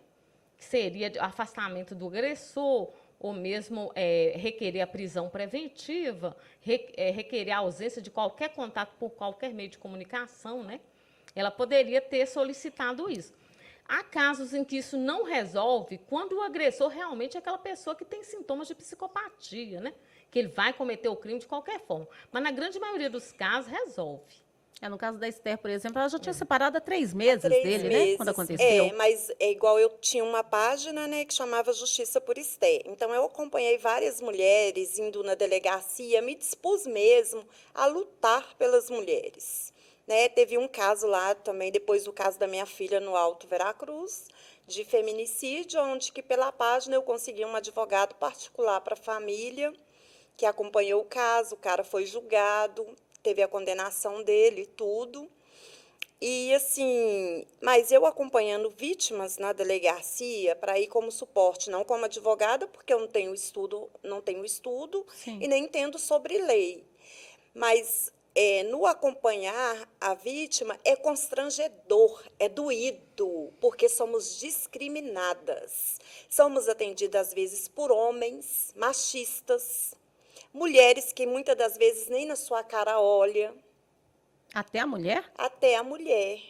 Que seria de afastamento do agressor, ou mesmo requerer a prisão preventiva, requerer a ausência de qualquer contato por qualquer meio de comunicação, né? Ela poderia ter solicitado isso. Há casos em que isso não resolve quando o agressor realmente é aquela pessoa que tem sintomas de psicopatia, né? Que ele vai cometer o crime de qualquer forma. Mas na grande maioria dos casos, resolve. No caso da Esther, por exemplo, ela já tinha separado há 3 meses 3 dele, meses. né? Quando aconteceu. Mas é igual eu tinha uma página, né, que chamava Justiça por Esté. Então eu acompanhei várias mulheres indo na delegacia, me dispus mesmo a lutar pelas mulheres. Né? Teve um caso lá também, depois do caso da minha filha no Alto Veracruz, de feminicídio, onde que pela página eu consegui um advogado particular para a família, que acompanhou o caso, o cara foi julgado, teve a condenação dele e tudo. E assim, mas eu acompanhando vítimas na delegacia para ir como suporte, não como advogada, porque eu não tenho estudo Sim. e nem entendo sobre lei. Mas no acompanhar a vítima é constrangedor, é doído, porque somos discriminadas. Somos atendidas às vezes por homens machistas, mulheres que muitas das vezes nem na sua cara olha, Até a mulher? até a mulher.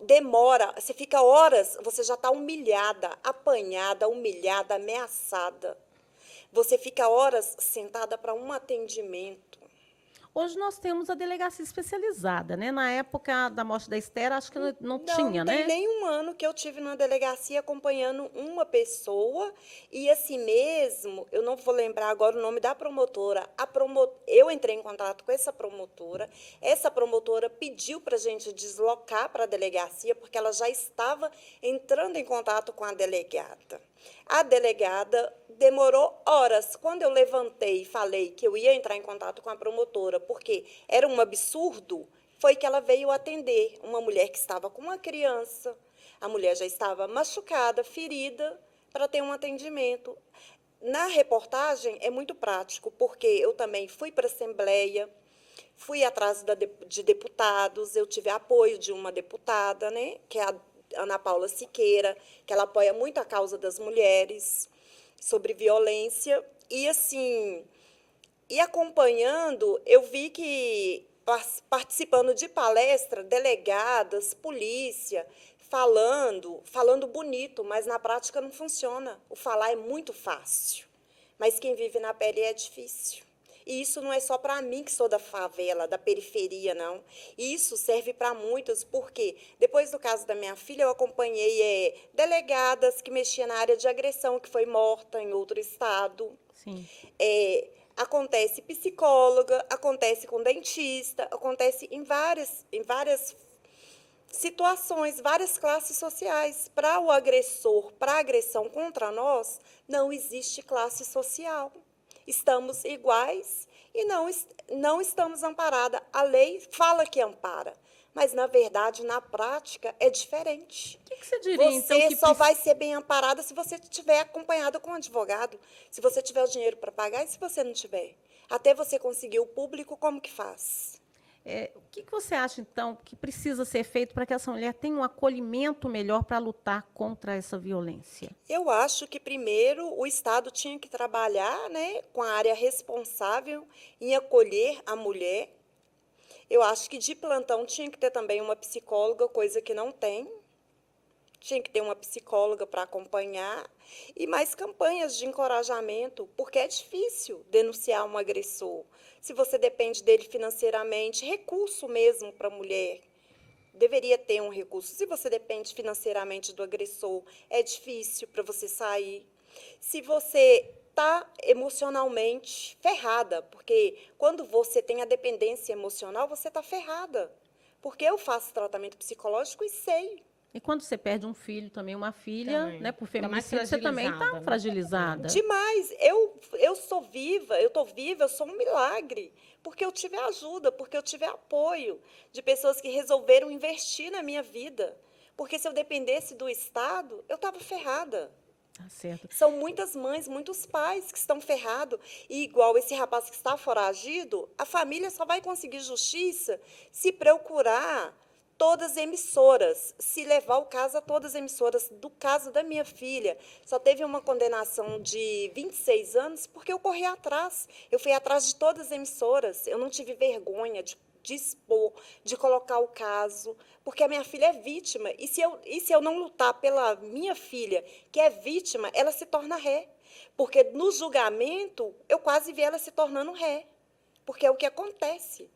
Demora, você fica horas, você já está humilhada, apanhada, humilhada, ameaçada. Você fica horas sentada para um atendimento. Hoje nós temos a delegacia especializada, né? Na época da morte da Esther, acho que não tinha, Não tem né? nem um ano que eu tive na delegacia acompanhando uma pessoa e assim mesmo, eu não vou lembrar agora o nome da promotora. Eu entrei em contato com essa promotora pediu para a gente deslocar para a delegacia porque ela já estava entrando em contato com a delegada. A delegada demorou horas. Quando eu levantei e falei que eu ia entrar em contato com a promotora, porque era um absurdo, foi que ela veio atender uma mulher que estava com uma criança. A mulher já estava machucada, ferida, para ter um atendimento. Na reportagem é muito prático, porque eu também fui para a Assembleia, fui atrás de deputados, eu tive apoio de uma deputada, né, que é a Ana Paula Siqueira, que ela apoia muito a causa das mulheres sobre violência. E, assim, e acompanhando, eu vi que, participando de palestra, delegadas, polícia, falando bonito, mas na prática não funciona. O falar é muito fácil, mas quem vive na pele é difícil. E isso não é só para mim, que sou da favela, da periferia, não. Isso serve para muitos, porque depois do caso da minha filha, eu acompanhei delegadas que mexiam na área de agressão, que foi morta em outro estado. Sim. Acontece psicóloga, acontece com dentista, acontece em várias situações, várias classes sociais. Para o agressor, para a agressão contra nós, não existe classe social. Estamos iguais e não estamos amparadas. A lei fala que ampara, mas, na verdade, na prática, é diferente. O que você diria, então, Você que só vai ser bem amparada se você estiver acompanhada com um advogado, se você tiver o dinheiro para pagar e se você não tiver. Até você conseguir o público, como que faz? O que você acha, então, que precisa ser feito para que essa mulher tenha um acolhimento melhor para lutar contra essa violência? Eu acho que, primeiro, o Estado tinha que trabalhar, né, com a área responsável em acolher a mulher. Eu acho que de plantão tinha que ter também uma psicóloga, coisa que não tem. Tinha que ter uma psicóloga para acompanhar e mais campanhas de encorajamento, porque é difícil denunciar um agressor. Se você depende dele financeiramente, recurso mesmo para a mulher deveria ter um recurso. Se você depende financeiramente do agressor, é difícil para você sair. Se você está emocionalmente ferrada, porque quando você tem a dependência emocional, você está ferrada. Porque eu faço tratamento psicológico e sei. E quando você perde um filho também, uma filha, Também. né, por Fica mais feminicídio, você também está fragilizada, né? fragilizada. Demais. Eu sou viva, eu sou um milagre. Porque eu tive ajuda, porque eu tive apoio de pessoas que resolveram investir na minha vida. Porque se eu dependesse do Estado, eu estava ferrada. Tá certo. São muitas mães, muitos pais que estão ferrados. E igual esse rapaz que está foragido, a família só vai conseguir justiça se procurar todas as emissoras, se levar o caso a todas as emissoras. Do caso da minha filha, só teve uma condenação de 26 anos porque eu corri atrás. Eu fui atrás de todas as emissoras. Eu não tive vergonha de expor, de colocar o caso, porque a minha filha é vítima. E se eu não lutar pela minha filha, que é vítima, ela se torna ré. Porque no julgamento, eu quase vi ela se tornando ré. Porque é o que acontece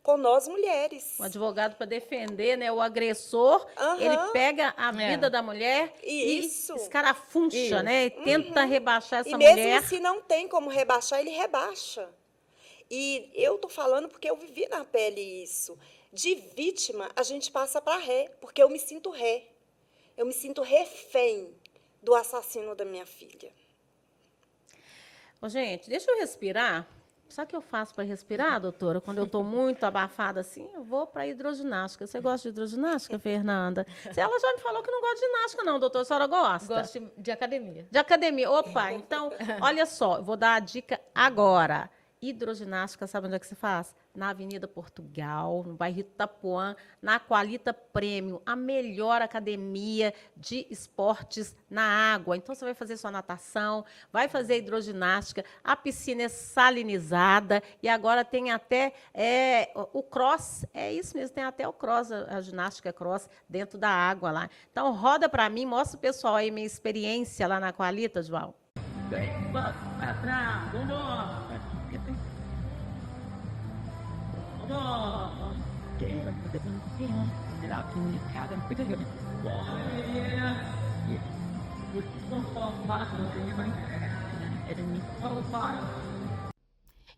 com nós mulheres. O advogado, para defender, né, o agressor, ele pega a vida da mulher Isso. e escarafuncha, né, e tenta rebaixar essa E mesmo mulher. se não tem como rebaixar, ele rebaixa. E eu estou falando porque eu vivi na pele isso. De vítima, a gente passa para ré, porque eu me sinto ré. Eu me sinto refém do assassino da minha filha. Ô, gente, deixa eu respirar. Sabe o que eu faço para respirar, doutora? Quando eu estou muito abafada assim, eu vou para hidroginástica. Você gosta de hidroginástica, Fernanda? Ela já me falou que não gosta de ginástica, não, doutora. A senhora gosta? Gosto de academia. De academia. Opa, então, olha só, eu vou dar a dica agora. Hidroginástica, sabe onde é que se faz? Na Avenida Portugal, no bairro Itapuã, na Qualita Premium, a melhor academia de esportes na água. Então, você vai fazer sua natação, vai fazer hidroginástica, a piscina é salinizada e agora tem até o cross, é isso mesmo, tem até o cross, a ginástica cross dentro da água lá. Então, roda para mim, mostra o pessoal aí minha experiência lá na Qualita, João.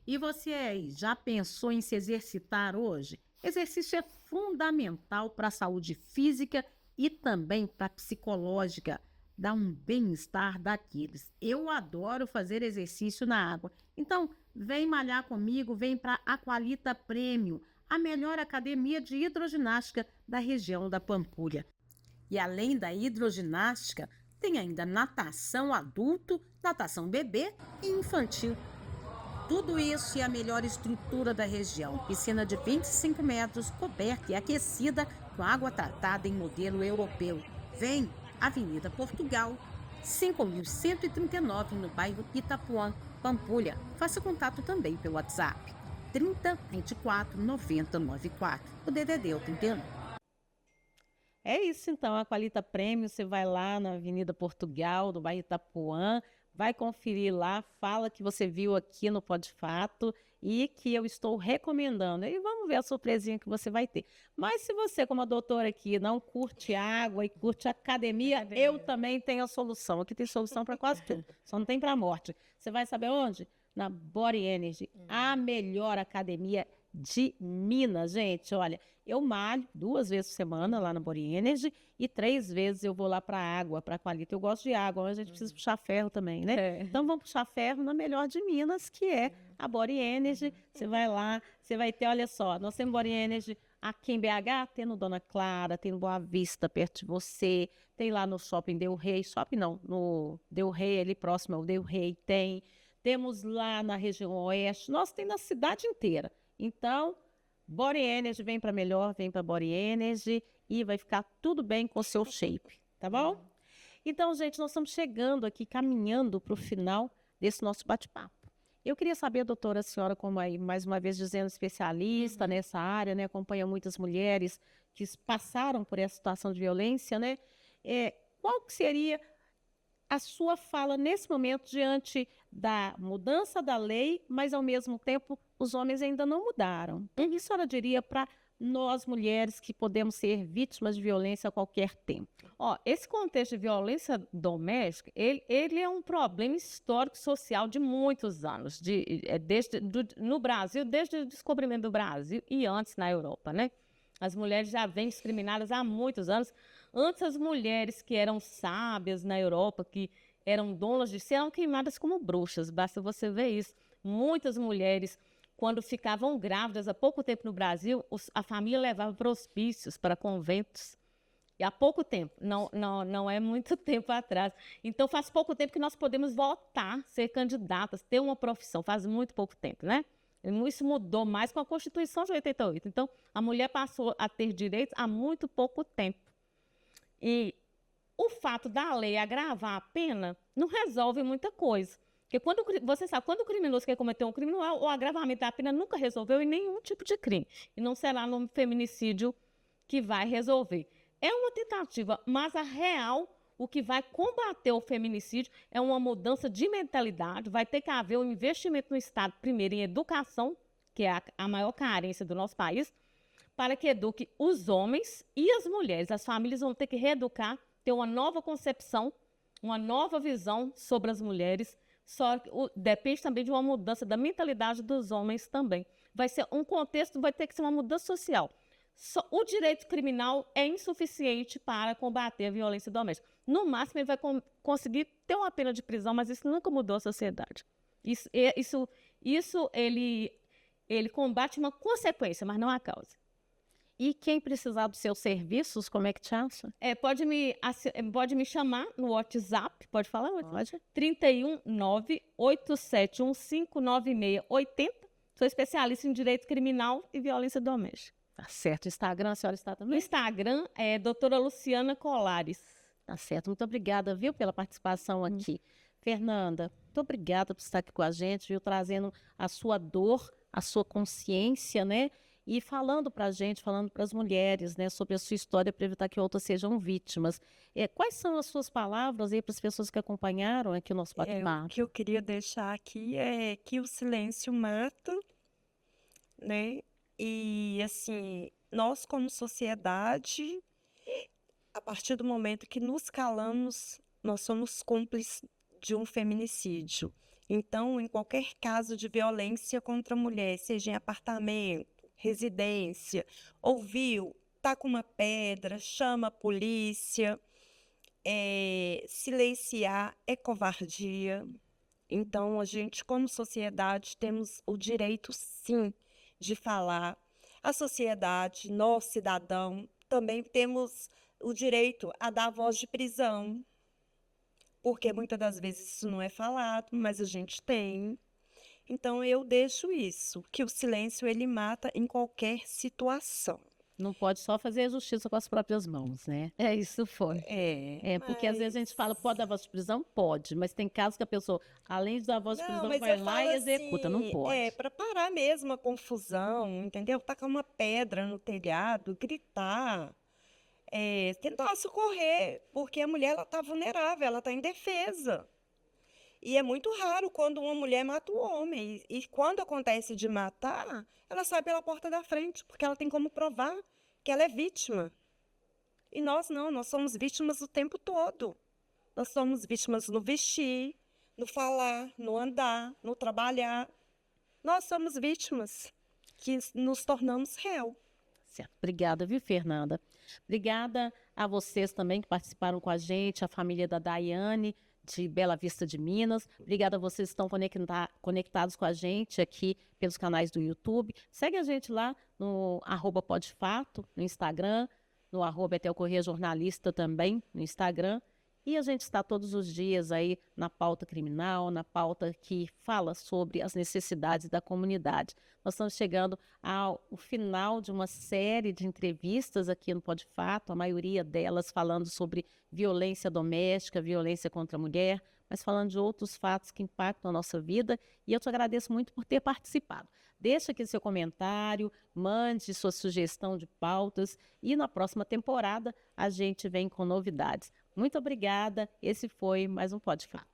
E você aí, já pensou em se exercitar hoje? Exercício é fundamental para a saúde física e também para a psicológica. Dá um bem-estar daqueles. Eu adoro fazer exercício na água. Então, vem malhar comigo, vem para a Qualita Premium, a melhor academia de hidroginástica da região da Pampulha. E além da hidroginástica, tem ainda natação adulto, natação bebê e infantil. Tudo isso e a melhor estrutura da região. Piscina de 25 metros, coberta e aquecida com água tratada em modelo europeu. Vem! Avenida Portugal, 5.139, no bairro Itapuã, Pampulha. Faça contato também pelo WhatsApp, 30 24 90 94. O DDD é o 31. É isso, então, a Qualita Premium, você vai lá na Avenida Portugal, no bairro Itapuã, vai conferir lá, fala que você viu aqui no Pó de Fato e que eu estou recomendando. E vamos ver a surpresinha que você vai ter. Mas se você, como a doutora aqui, não curte água e curte academia, eu também tenho a solução. Aqui tem solução para quase tudo, só não tem para a morte. Você vai saber onde? Na Body Energy, a melhor academia de Minas, gente. Olha, eu malho 2 vezes por semana lá na Body Energy e 3 vezes eu vou lá para a água, para a Qualita. Eu gosto de água, mas a gente precisa puxar ferro também, né? Então vamos puxar ferro na melhor de Minas, que é a Body Energy. Você vai lá, você vai ter, olha só, nós temos Body Energy aqui em BH, tem no Dona Clara, tem no Boa Vista, perto de você, tem lá no Shopping Del Rey, shopping não, no Del Rey, ali próximo ao Del Rey, temos lá na região oeste, nós tem na cidade inteira. Então, Body Energy vem para melhor, vem para Body Energy e vai ficar tudo bem com o seu shape, tá bom? Então, gente, nós estamos chegando aqui, caminhando para o final desse nosso bate-papo. Eu queria saber, doutora, a senhora, como aí, mais uma vez dizendo, especialista nessa área, né, acompanha muitas mulheres que passaram por essa situação de violência, né? Qual que seria a sua fala nesse momento diante da mudança da lei, mas ao mesmo tempo os homens ainda não mudaram? O que a senhora diria para nós mulheres que podemos ser vítimas de violência a qualquer tempo? Ó, esse contexto de violência doméstica, ele é um problema histórico social de muitos anos, no Brasil, desde o descobrimento do Brasil e antes na Europa, né? As mulheres já vêm discriminadas há muitos anos. Antes, as mulheres que eram sábias na Europa, que eram donas de si, eram queimadas como bruxas, basta você ver isso. Muitas mulheres, quando ficavam grávidas há pouco tempo no Brasil, a família levava para hospícios, para conventos. E há pouco tempo, não é muito tempo atrás. Então, faz pouco tempo que nós podemos votar, ser candidatas, ter uma profissão, faz muito pouco tempo, né? Isso mudou mais com a Constituição de 88. Então, a mulher passou a ter direitos há muito pouco tempo. E o fato da lei agravar a pena não resolve muita coisa. Porque você sabe, quando o criminoso quer cometer um crime, o agravamento da pena nunca resolveu em nenhum tipo de crime. E não será no feminicídio que vai resolver. É uma tentativa, mas a real, o que vai combater o feminicídio é uma mudança de mentalidade, vai ter que haver um investimento no Estado, primeiro em educação, que é a maior carência do nosso país, para que eduque os homens e as mulheres. As famílias vão ter que reeducar, ter uma nova concepção, uma nova visão sobre as mulheres, só que depende também de uma mudança da mentalidade dos homens também. Vai ser um contexto, vai ter que ser uma mudança social. O direito criminal é insuficiente para combater a violência doméstica. No máximo, ele vai conseguir ter uma pena de prisão, mas isso nunca mudou a sociedade. Ele combate uma consequência, mas não a causa. E quem precisar dos seus serviços, como é que te acha? Pode me chamar no WhatsApp, pode falar? Pode. 319-8715-9680. Sou especialista em direito criminal e violência doméstica. Tá certo. Instagram, a senhora está No também? Instagram é doutora Luciana Colares. Tá certo. Muito obrigada, viu, pela participação aqui. Fernanda, muito obrigada por estar aqui com a gente, viu, trazendo a sua dor, a sua consciência, né? E falando para a gente, falando para as mulheres, né, sobre a sua história para evitar que outras sejam vítimas. Quais são as suas palavras aí para as pessoas que acompanharam aqui o nosso O bate-papo? que eu queria deixar aqui é que o silêncio mata, né? E, assim, nós como sociedade, a partir do momento que nos calamos, nós somos cúmplices de um feminicídio. Então, em qualquer caso de violência contra a mulher, seja em apartamento, residência, ouviu, tá com uma pedra, chama a polícia, silenciar é covardia. Então, a gente, como sociedade, temos o direito, sim, de falar. A sociedade, nós, cidadão, também temos o direito a dar voz de prisão, porque muitas das vezes isso não é falado, mas a gente tem. Então, eu deixo isso, que o silêncio, ele mata em qualquer situação. Não pode só fazer a justiça com as próprias mãos, né? Isso foi. Porque às vezes a gente fala, pode dar voz de prisão? Pode, mas tem casos que a pessoa, além de dar voz de prisão, mas vai eu lá e falo executa, não assim, pode. para parar mesmo a confusão, entendeu? Tacar uma pedra no telhado, gritar, tentar socorrer, porque a mulher, ela tá vulnerável, ela tá indefesa. E é muito raro quando uma mulher mata o homem. E quando acontece de matar, ela sai pela porta da frente, porque ela tem como provar que ela é vítima. E nós não, nós somos vítimas o tempo todo. Nós somos vítimas no vestir, no falar, no andar, no trabalhar. Nós somos vítimas que nos tornamos réu. Certo. Obrigada, viu, Fernanda? Obrigada a vocês também que participaram com a gente, a família da Daiane, de Bela Vista de Minas. Obrigada a vocês que estão conectados com a gente aqui pelos canais do YouTube. Segue a gente lá no @podfato, no Instagram, no @Etel Corrêa Jornalista também, no Instagram. E a gente está todos os dias aí na pauta criminal, na pauta que fala sobre as necessidades da comunidade. Nós estamos chegando ao final de uma série de entrevistas aqui no Pode Fato, a maioria delas falando sobre violência doméstica, violência contra a mulher, mas falando de outros fatos que impactam a nossa vida. E eu te agradeço muito por ter participado. Deixa aqui seu comentário, mande sua sugestão de pautas e na próxima temporada a gente vem com novidades. Muito obrigada. Esse foi mais um Pode Fato.